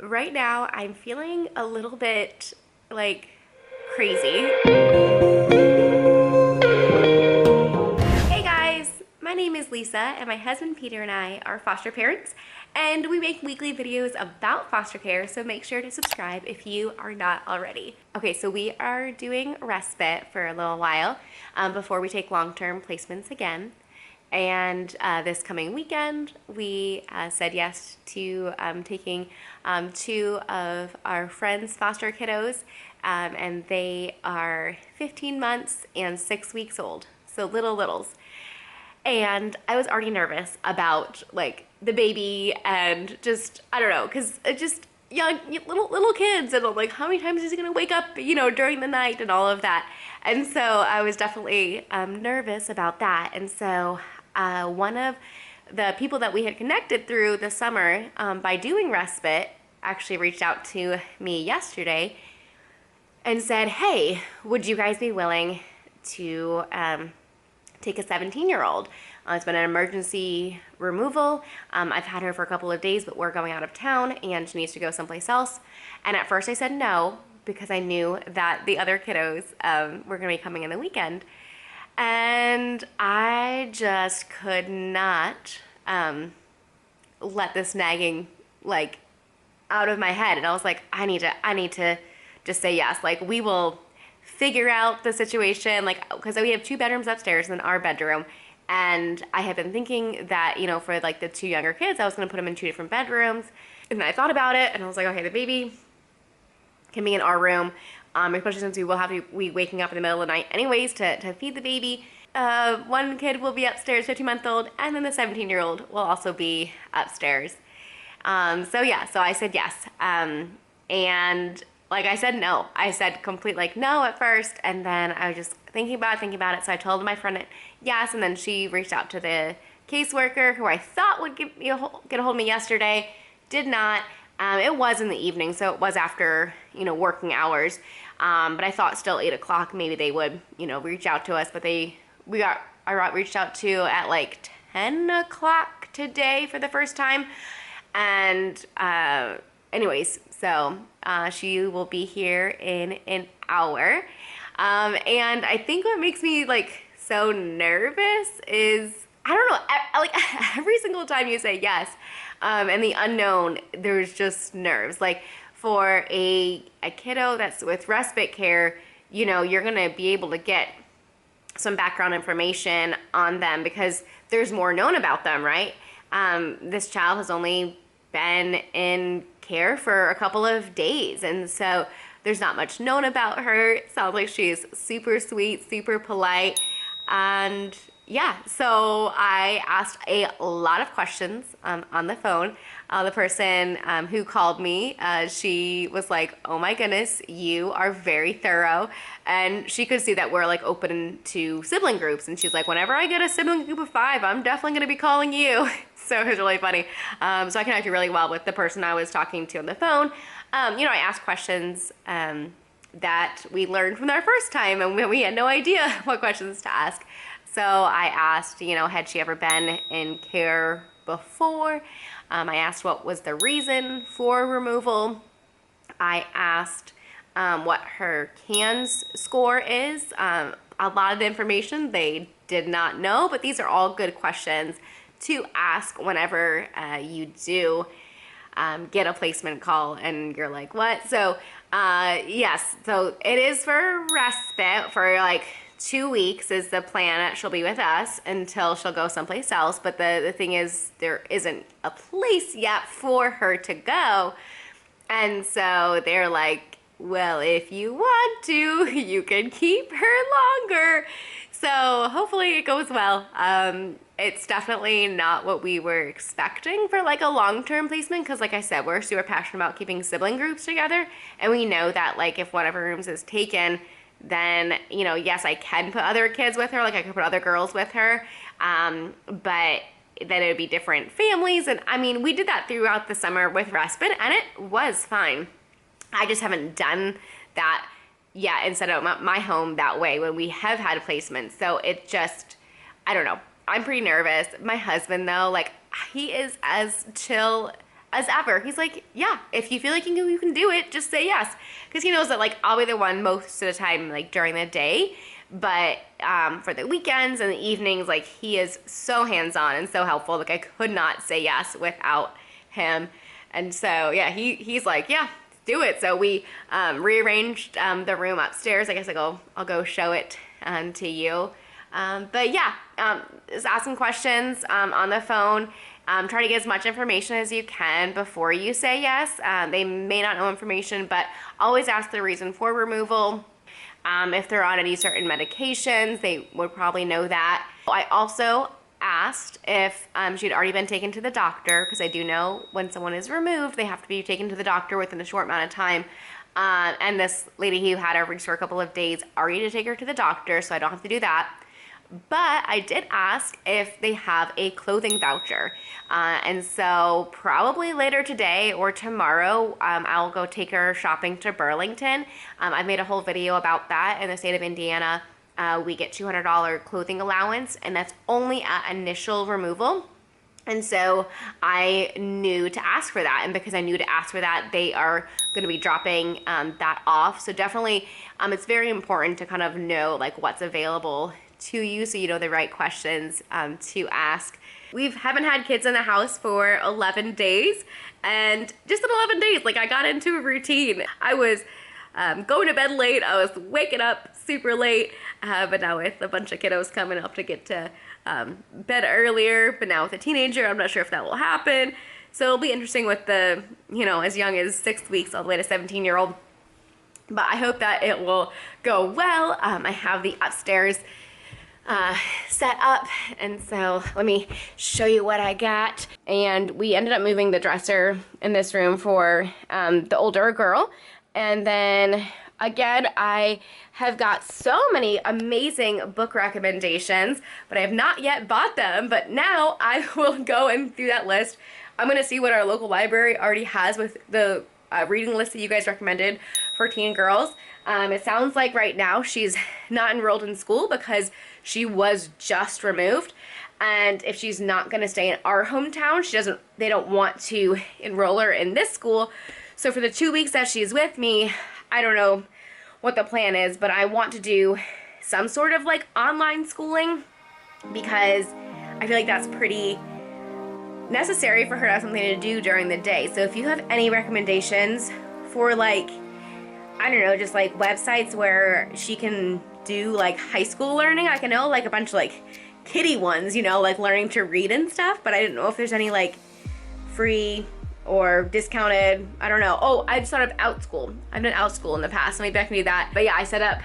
Right now I'm feeling a little bit like crazy. Hey guys, my name is Lisa and my husband Peter and I are foster parents and we make weekly videos about foster care, so make sure to subscribe if you are not already. Okay, so we are doing respite for a little while before we take long-term placements again. And this coming weekend, we said yes to taking two of our friends' foster kiddos, and they are 15 months and 6 weeks old, so littles. And I was already nervous about like the baby and just, I don't know, because it just young little kids, and I'm like, how many times is he gonna wake up, during the night and all of that. And so I was definitely nervous about that. And so one of the people that we had connected through the summer by doing respite actually reached out to me yesterday and said, hey, would you guys be willing to take a 17-year-old? It's been an emergency removal. I've had her for a couple of days, but we're going out of town and she needs to go someplace else. And at first I said no, because I knew that the other kiddos were gonna be coming in the weekend. And I just could not let this nagging like out of my head. And I was like, I need to just say yes. Like, we will figure out the situation, like, because we have 2 bedrooms upstairs and our bedroom. And I had been thinking that, for like the 2 younger kids, I was gonna put them in 2 different bedrooms. And I thought about it and I was like, okay, the baby can be in our room, especially since we will have to be waking up in the middle of the night anyways to feed the baby. One kid will be upstairs, 15-month-old, and then the 17-year-old will also be upstairs. So I said yes. And like I said no. I said complete like no at first, and then I was just thinking about it. So I told my friend yes, and then she reached out to the caseworker who I thought would get a hold of me yesterday. Did not. It was in the evening, so it was after working hours. But I thought still 8 o'clock maybe they would reach out to us, but I got reached out to at like 10 o'clock today for the first time. And anyways, so she will be here in an hour. And I think what makes me like so nervous is, I don't know, like every single time you say yes, and the unknown, there's just nerves. Like for a kiddo that's with respite care, you're gonna be able to get some background information on them because there's more known about them, right? This child has only been in care for a couple of days, and so there's not much known about her. It sounds like she's super sweet, super polite, and yeah, so I asked a lot of questions on the phone. The person who called me, she was like, oh my goodness, you are very thorough. And she could see that we're like open to sibling groups. And she's like, whenever I get a sibling group of 5, I'm definitely gonna be calling you. So it was really funny. So I connected really well with the person I was talking to on the phone. I asked questions that we learned from our first time, and we had no idea what questions to ask. So I asked, had she ever been in care before? I asked what was the reason for removal. I asked what her CANS score is. A lot of the information they did not know, but these are all good questions to ask whenever you do get a placement call and you're like, what? So yes, so it is for respite for like 2 weeks is the plan that she'll be with us until she'll go someplace else. But the thing is, there isn't a place yet for her to go. And so they're like, well, if you want to, you can keep her longer. So hopefully it goes well. It's definitely not what we were expecting for like a long-term placement, because like I said, we're super passionate about keeping sibling groups together. And we know that like if one of her rooms is taken, then, yes, I can put other kids with her, like I could put other girls with her, but then it would be different families. And I mean, we did that throughout the summer with respite, and it was fine. I just haven't done that yet instead of my home that way when we have had placements. So it just, I don't know. I'm pretty nervous. My husband, though, like, he is as chill as ever. He's like, yeah, if you feel like you can do it, just say yes. Because he knows that like I'll be the one most of the time like during the day. But for the weekends and the evenings, like he is so hands-on and so helpful. Like I could not say yes without him. And so yeah, he's like, yeah, do it. So we rearranged the room upstairs. I guess I'll go show it to you. But yeah, just asking questions on the phone. Try to get as much information as you can before you say yes. They may not know information, but always ask the reason for removal. If they're on any certain medications, they would probably know that. I also asked if she'd already been taken to the doctor, because I do know when someone is removed, they have to be taken to the doctor within a short amount of time. And this lady who had her for a couple of days already to take her to the doctor, so I don't have to do that. But I did ask if they have a clothing voucher. And so probably later today or tomorrow, I'll go take her shopping to Burlington. I've made a whole video about that. In the state of Indiana, we get $200 clothing allowance, and that's only at initial removal. And so I knew to ask for that. And because I knew to ask for that, they are going to be dropping that off. So definitely, it's very important to kind of know like what's available to you, so you know the right questions to ask. We haven't had kids in the house for 11 days, and just in 11 days, like I got into a routine. I was going to bed late, I was waking up super late, but now with a bunch of kiddos coming up to get to bed earlier, but now with a teenager, I'm not sure if that will happen. So it'll be interesting with the, as young as 6 weeks all the way to 17-year-old. But I hope that it will go well. I have the upstairs set up, and so let me show you what I got. And we ended up moving the dresser in this room for the older girl. And then again, I have got so many amazing book recommendations, but I have not yet bought them. But now I will go in through that list. I'm gonna see what our local library already has with the reading list that you guys recommended for teen girls. It sounds like right now she's not enrolled in school because she was just removed, and if she's not going to stay in our hometown, they don't want to enroll her in this school. So for the 2 weeks that she's with me, I don't know what the plan is, but I want to do some sort of like online schooling, because I feel like that's pretty necessary for her to have something to do during the day. So if you have any recommendations for like, I don't know, just like websites where she can do like high school learning. I can know like a bunch of like kiddie ones, like learning to read and stuff, but I didn't know if there's any like free or discounted, I don't know. Oh, I just thought of OutSchool. I've done OutSchool in the past, so maybe I can do that. But yeah, I set up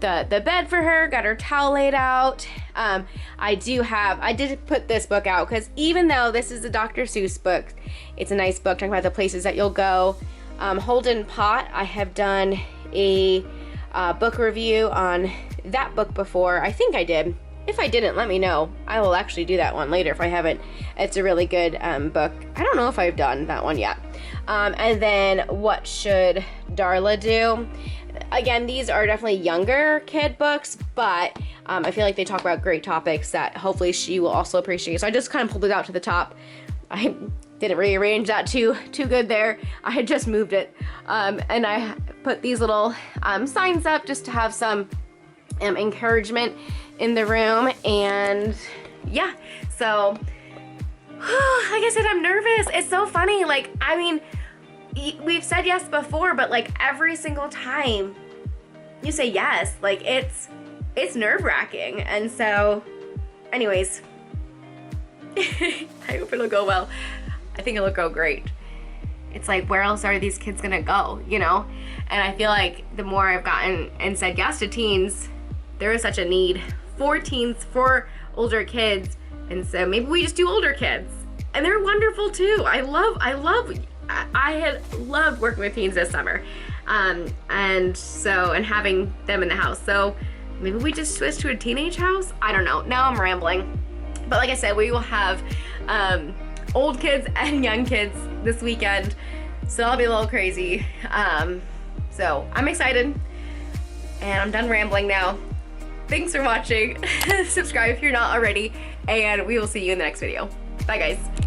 the bed for her, got her towel laid out. I did put this book out because even though this is a Dr. Seuss book, it's a nice book talking about the places that you'll go. Holden Pot, I have done a book review on that book before. I think I did. If I didn't, let me know. I will actually do that one later if I haven't. It's a really good book. I don't know if I've done that one yet. And then What Should Darla Do? Again, these are definitely younger kid books, but I feel like they talk about great topics that hopefully she will also appreciate. So I just kind of pulled it out to the top. I didn't rearrange that too good there. I had just moved it. And I put these little signs up just to have some encouragement in the room. And yeah, so like I said, I'm nervous. It's so funny. Like, I mean, we've said yes before, but like every single time you say yes, like it's nerve-wracking. And so anyways, I hope it'll go well. I think it'll go great. It's like, where else are these kids gonna go, And I feel like the more I've gotten and said yes to teens, there is such a need for teens, for older kids. And so maybe we just do older kids. And they're wonderful too. I had loved working with teens this summer. And having them in the house. So maybe we just switch to a teenage house? I don't know. Now I'm rambling. But like I said, we will have old kids and young kids this weekend. So I'll be a little crazy. So I'm excited. And I'm done rambling now. Thanks for watching. Subscribe if you're not already. And we will see you in the next video. Bye guys.